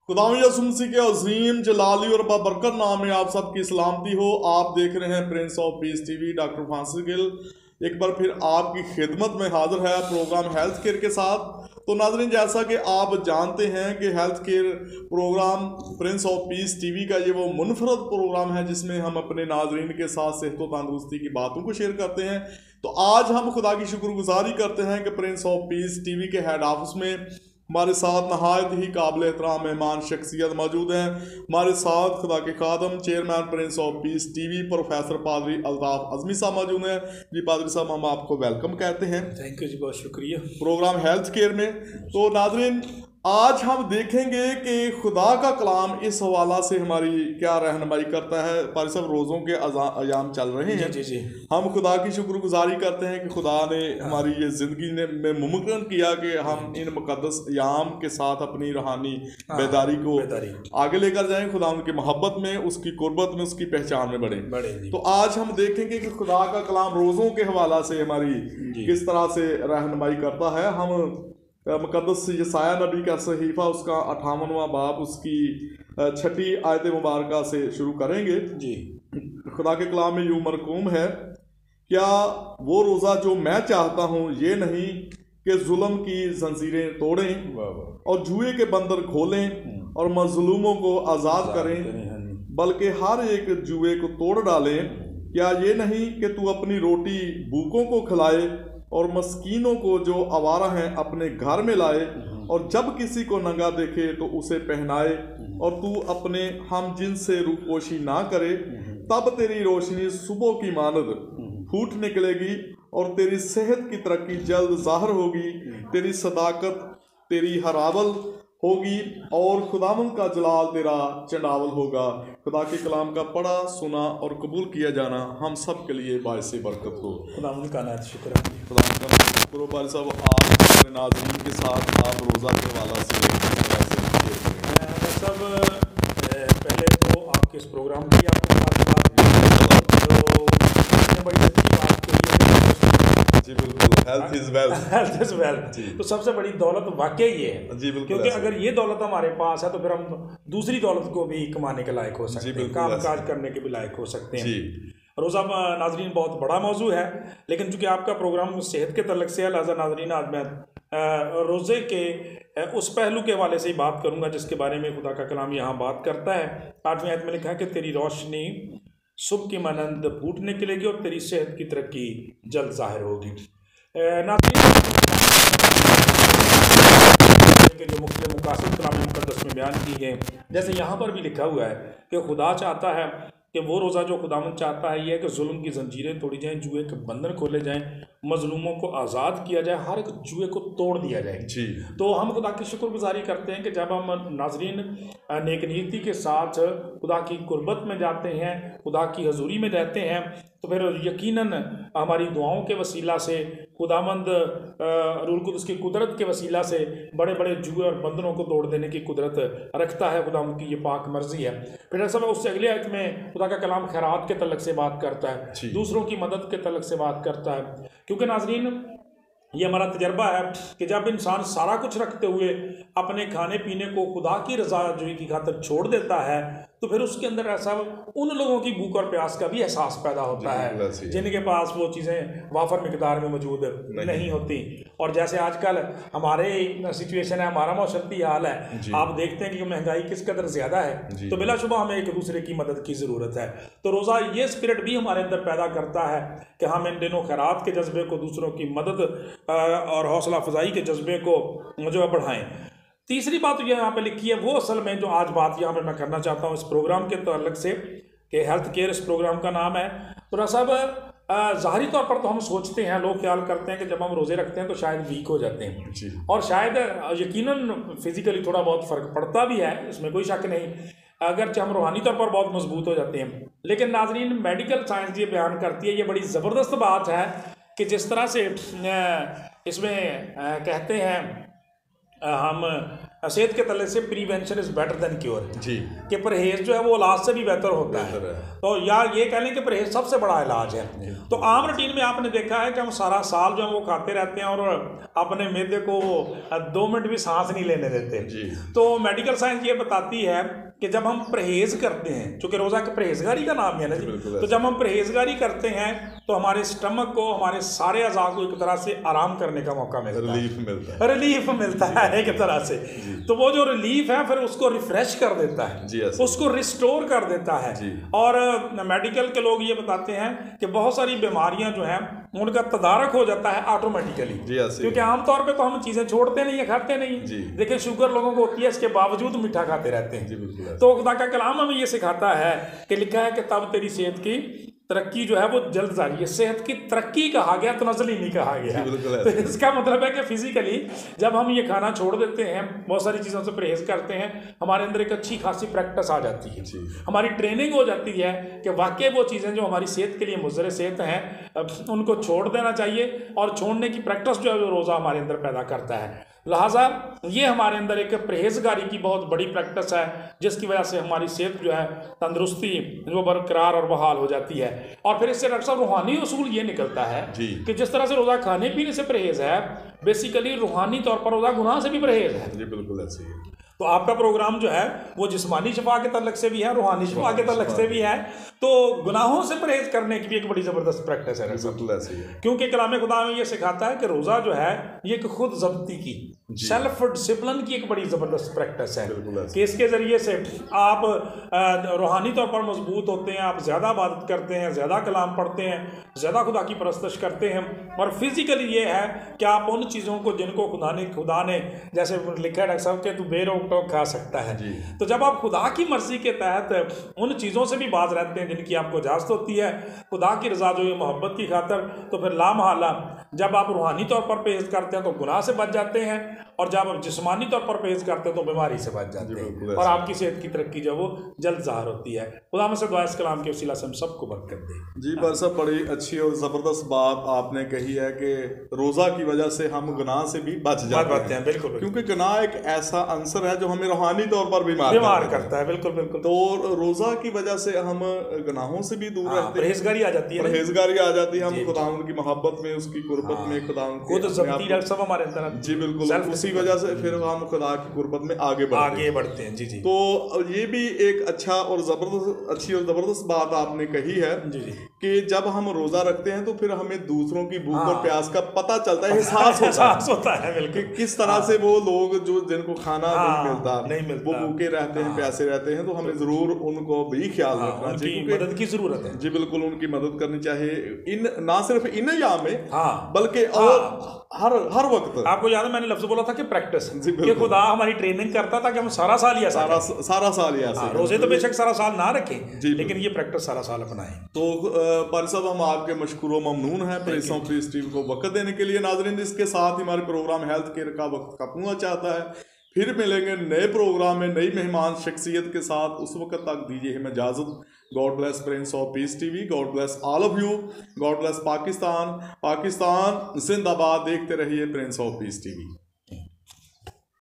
खुदावंद यसुस मसीह के अजीम जलाली और बाबरकत नाम में आप सबकी सलामती हो। आप देख रहे हैं Prince of peace TV. Doctor Francis Gill एक बार फिर आपकी खिदमत में हाजिर है प्रोग्राम हेल्थ केयर के साथ। तो नाज़रीन, जैसा कि आप जानते हैं कि health care programme prince of peace TV का ये वो मुनफरद प्रोग्राम है जिसमें हम अपने नाज़रीन के साथ सेहत व तंदुरुस्ती की बातों को शेयर करते हैं। तो आज हम खुदा की शुक्रगुजारी करते हैं कि प्रिंस ऑफ पीस टीवी के हेड ऑफिस में हमारे साथ नहायत ही काबिल एहतराम मेहमान शख्सियत मौजूद हैं। हमारे साथ खुदा के खादम chairman prince of peace TV professor पादरी अल्ताफ अज़मी साहब मौजूद हैं। जी पादरी साहब, हम आपको वेलकम कहते हैं। थैंक यू जी, बहुत शुक्रिया। प्रोग्राम हेल्थ केयर में तो नाज़रीन, आज हम देखेंगे कि खुदा का कलाम इस हवाला से हमारी क्या रहनुमाई करता है। पादरी साहब, रोज़ों के अयाम चल रहे हैं। जी जी, हम खुदा की शुक्रगुजारी करते हैं कि खुदा ने हमारी ये ज़िंदगी में मुमकिन किया कि हम इन मुक़द्दस अयाम के साथ अपनी रूहानी बेदारी को आगे लेकर जाएं, खुदा उनकी मोहब्बत में, उसकी कुर्बत में, उसकी पहचान में बढ़ें। तो आज हम देखेंगे कि खुदा का कलाम रोज़ों के हवाला से हमारी किस तरह से रहनुमाई करता है। हम मुक़द्दस यसाया नबी का सहीफ़ा उसका 58वां बाब उसकी 6ठी आयत मुबारका से शुरू करेंगे। जी, खुदा के कलाम में यूं मरकूम है, क्या वो रोज़ा जो मैं चाहता हूँ ये नहीं कि जुल्म की जंजीरें तोड़ें और जुए के बंदर खोलें और मजलूमों को आज़ाद करें, बल्कि हर एक जुए को तोड़ डालें। क्या ये नहीं कि तू अपनी रोटी भूखों को खिलाए और मस्कीनों को जो आवारा हैं अपने घर में लाए, और जब किसी को नंगा देखे तो उसे पहनाए, और तू अपने हम जिन से रूपोशी ना करे, तब तेरी रोशनी सुबह की मानद फूट निकलेगी और तेरी सेहत की तरक्की जल्द ज़ाहिर होगी। तेरी सदाकत तेरी हरावल होगी और खुदावंद का जलाल तेरा चंडावल होगा। खुदा के कलाम का पढ़ा, सुना और कबूल किया जाना हम सब के लिए बायस बरकत हो। खुदावंद का नाथ शुक्र है। खुदावंद का शुक्र हो। भाई साहब, आप हमारे नाज़रीन के साथ आप रोज़ा के हवाला से सब पहले तो आपके इस प्रोग्राम की आपको बड़ी अच्छी बात की। जी बिल्कुल, health is wealth. Health is wealth. तो सबसे बड़ी दौलत वाकई ये है। जी बिल्कुल, क्योंकि अगर ये दौलत हमारे पास है तो फिर हम दूसरी दौलत को भी कमाने के लायक हो सकते हैं, काम काज करने के भी लायक हो सकते हैं। रोज़ा नाजरीन बहुत बड़ा मौजू है, लेकिन चूंकि आपका प्रोग्राम सेहत के तल्लक से है, लिहाजा नाजरीन आज मैं रोज़े के उस पहलू के हवाले से ही बात करूंगा जिसके बारे में खुदा का कलाम यहाँ बात करता है। 8वीं आयत में लिखा है कि तेरी रोशनी सुबह की मानंद फूट निकलेगी और तेरी सेहत की तरक्की जल्द जाहिर होगी। के जो मुख्य मुकासद कलाम मुक़द्दस में बयान की गए, जैसे यहाँ पर भी लिखा हुआ है कि खुदा चाहता है कि वो रोज़ा जो खुदावंद चाहता है ये है कि जुल्म की जंजीरें तोड़ी जाएं, जुए के बंधन खोले जाएं, मजलूमों को आज़ाद किया जाए, हर एक जुए को तोड़ दिया जाए। जी, तो हम खुदा की शुक्रगुजारी करते हैं कि जब हम नाजरीन नेक नीति के साथ खुदा की कुर्बत में जाते हैं, खुदा की हजूरी में रहते हैं, तो फिर यकीनन हमारी दुआओं के वसीला से खुदावंद रूल कुदस की कुदरत के वसीला से बड़े बड़े जुए और बंधनों को तोड़ देने की कुदरत रखता है। खुदावंद की ये पाक मर्जी है। फिर सब उससे अगले आयत में खुदा का कलाम खैरात के तलक से बात करता है, दूसरों की मदद के तलक से बात करता है। क्योंकि नाजरीन ये हमारा तजर्बा है कि जब इंसान सारा कुछ रखते हुए अपने खाने पीने को खुदा की रज़ाजोई की खातिर छोड़ देता है तो फिर उसके अंदर ऐसा उन लोगों की भूख और प्यास का भी एहसास पैदा होता है जिनके पास वो चीज़ें वाफर मिकदार में मौजूद नहीं होती। और जैसे आजकल हमारे सिचुएशन है, हमारा मौशरती हाल है, आप देखते हैं कि महंगाई किस कदर ज़्यादा है, तो बिलाशुबा हमें एक दूसरे की मदद की ज़रूरत है। तो रोज़ा ये स्पिरिट भी हमारे अंदर पैदा करता है कि हम इन दिनों खैरात के जज्बे को, दूसरों की मदद और हौसला अफजाई के जज्बे को जो है बढ़ाएं। तीसरी बात ये यहाँ पे लिखी है, वो असल में जो आज बात यहाँ पे मैं करना चाहता हूँ इस प्रोग्राम के तल्लक से कि हेल्थ केयर इस प्रोग्राम का नाम है। तो साहब, ज़ाहरी तौर पर तो हम सोचते हैं, लोग ख्याल करते हैं कि जब हम रोज़े रखते हैं तो शायद वीक हो जाते हैं, और शायद यकीनन फिजिकली थोड़ा बहुत फ़र्क पड़ता भी है, इसमें कोई शक नहीं, अगरचे हम रूहानी तौर पर बहुत मजबूत हो जाते हैं। लेकिन नाजरीन, मेडिकल साइंस ये बयान करती है, ये बड़ी ज़बरदस्त बात है कि जिस तरह से इसमें कहते हैं हम सेहत के तले से prevention is better than cure जी, कि परहेज जो है वो इलाज से भी बेहतर होता है। तो यार ये कह लें कि परहेज सबसे बड़ा इलाज है। तो आम रूटीन में आपने देखा है कि हम सारा साल जो है वो खाते रहते हैं और अपने मैदे को 2 मिनट भी सांस नहीं लेने देते जी। तो मेडिकल साइंस ये बताती है कि जब हम परहेज करते हैं, चूंकि रोज़ा के परहेजगारी का नाम है ना जी, तो जब हम परहेजगारी करते हैं तो हमारे स्टमक को, हमारे सारे अज़ा को एक तरह से आराम करने का मौका मिलता है, रिलीफ मिलता है एक तरह से। तो वो जो रिलीफ है फिर उसको रिफ्रेश कर देता है, उसको रिस्टोर कर देता है। और मेडिकल के लोग ये बताते हैं कि बहुत सारी बीमारियां जो हैं उनका तदारक हो जाता है ऑटोमेटिकली, क्योंकि आमतौर पे तो हम चीज़ें छोड़ते नहीं है, खाते नहीं। देखिए शुगर लोगों को होती है, इसके बावजूद मीठा खाते रहते हैं। तो खुदा का कलाम हमें ये सिखाता है कि लिखा है कि तब तेरी सेहत की तरक्की जो है वो जल्द जारी है। सेहत की तरक्की कहा गया, तनज़ली नहीं कहा गया। तो इसका मतलब है कि फिजिकली जब हम ये खाना छोड़ देते हैं, बहुत सारी चीज़ों से परहेज करते हैं, हमारे अंदर एक अच्छी खासी प्रैक्टिस आ जाती है, हमारी ट्रेनिंग हो जाती है कि वाकई वो चीज़ें जो हमारी सेहत के लिए मुज़र सेहत हैं उनको छोड़ देना चाहिए, और छोड़ने की प्रैक्टिस जो है वो रोज़ा हमारे अंदर पैदा करता है। लिहाजा ये हमारे अंदर एक परहेजगारी की बहुत बड़ी प्रैक्टिस है, जिसकी वजह से हमारी सेहत जो है तंदुरुस्ती वो बरकरार और बहाल हो जाती है। और फिर इससे डॉक्टर साहब रूहानी उसूल ये निकलता है कि जिस तरह से रोज़ा खाने पीने से परहेज है, बेसिकली रूहानी तौर पर रोज़ा गुनाह से भी परहेज है। जी बिल्कुल ऐसे ही। तो आपका प्रोग्राम जो है वो जिस्मानी शफा के तल्लक से भी है, रूहानी शफा के तल्लक से भी है। तो गुनाहों से परहेज करने की भी एक बड़ी ज़बरदस्त प्रैक्टिस है, क्योंकि कलाम खुदा में ये सिखाता है कि रोज़ा जो है ये एक खुद ज़ब्ती की, सेल्फ डिसिप्लिन की एक बड़ी ज़बरदस्त प्रैक्टिस है कि इसके ज़रिए से आप रूहानी तौर पर मजबूत होते हैं, आप ज़्यादा इबादत करते हैं, ज़्यादा कलाम पढ़ते हैं, ज़्यादा खुदा की परस्तश करते हैं। और फिज़िकली ये है कि आप उन चीज़ों को जिनको खुदा ने जैसे लिखा है डॉक्टर साहब के तू बेरोक टोक खा सकता है। तो जब आप खुदा की मर्जी के तहत उन चीज़ों से भी बाज रहते हैं जिनकी आपको इजाज़त होती है, खुदा की रज़ा जो है मोहब्बत की खातर, तो फिर लामहला जब आप रूहानी तौर पर परहेज करते हैं तो गुनाह से बच जाते हैं, और जब आप जिस्मानी तौर पर परहेज करते हैं तो बीमारी से बच जाते हैं, और आपकी सेहत की तरक्की जो वो जल्द ज़ाहिर होती है। खुदा में से दुआ इस कलाम के वसीला से हम सबको बरकत दे। जी पर सब बड़ी अच्छी और ज़बरदस्त बात आपने कही है कि रोज़ा की वजह से हम गुनाह से भी बच जाते हैं। बिल्कुल, क्योंकि गुनाह एक ऐसा अंसर है जो हमें रूहानी तौर पर बीमार करता है। बिल्कुल बिल्कुल। तो रोज़ा की वजह से हम गुनाहों से भी दूर रहते हैं, परहेजगारी आ जाती है, परहेजगारी आ जाती है। हम खुदावंद की मोहब्बत में, उसकी कुर्बत में, खुदावंद सब हमारे अंदर। जी बिल्कुल, उसी वजह से फिर हम खुदा की कुर्बत में आगे बढ़ते हैं। जी। तो ये भी एक अच्छी और ज़बरदस्त बात आपने कही है कि जब हम रोज़ा रखते हैं तो फिर हमें दूसरों की भूख और प्यास का पता चलता है, एहसास होता है बिल्कुल, किस तरह से वो लोग जो जिनको खाना नहीं मिलता वो भूखे रहते हैं, प्यासे रहते हैं। तो हमें ज़रूर उनको भी ख्याल रखना चाहिए, मदद की ज़रूरत है। जी बिल्कुल, उनकी मदद करनी चाहिए, ना सिर्फ इन अय्याम में बल्कि और हर वक्त। आपको याद है मैंने लफ्ज़ बोला था कि प्रैक्टिस, कि खुदा हमारी ट्रेनिंग करता था कि हम सारा साल ही ऐसा रोज़े तो बेशक सारा साल ना रखें, लेकिन ये प्रैक्टिस सारा साल अपनाएं। तो पर सब हम आपके मशकूर ममनून हैं प्रेस ऑफ पीस टीवी को वक्त देने के लिए। नाज़रीन, इसके साथ ही हमारे प्रोग्राम हेल्थ केयर का वक्त का पूरा चाहता है। फिर मिलेंगे नए प्रोग्राम में नई मेहमान शख्सियत के साथ। उस वक्त तक दीजिए हमें इजाज़त। God bless Prince of peace TV, God bless all of you, God bless Pakistan जिंदाबाद। देखते रहिए प्रिंस ऑफ पीस टीवी।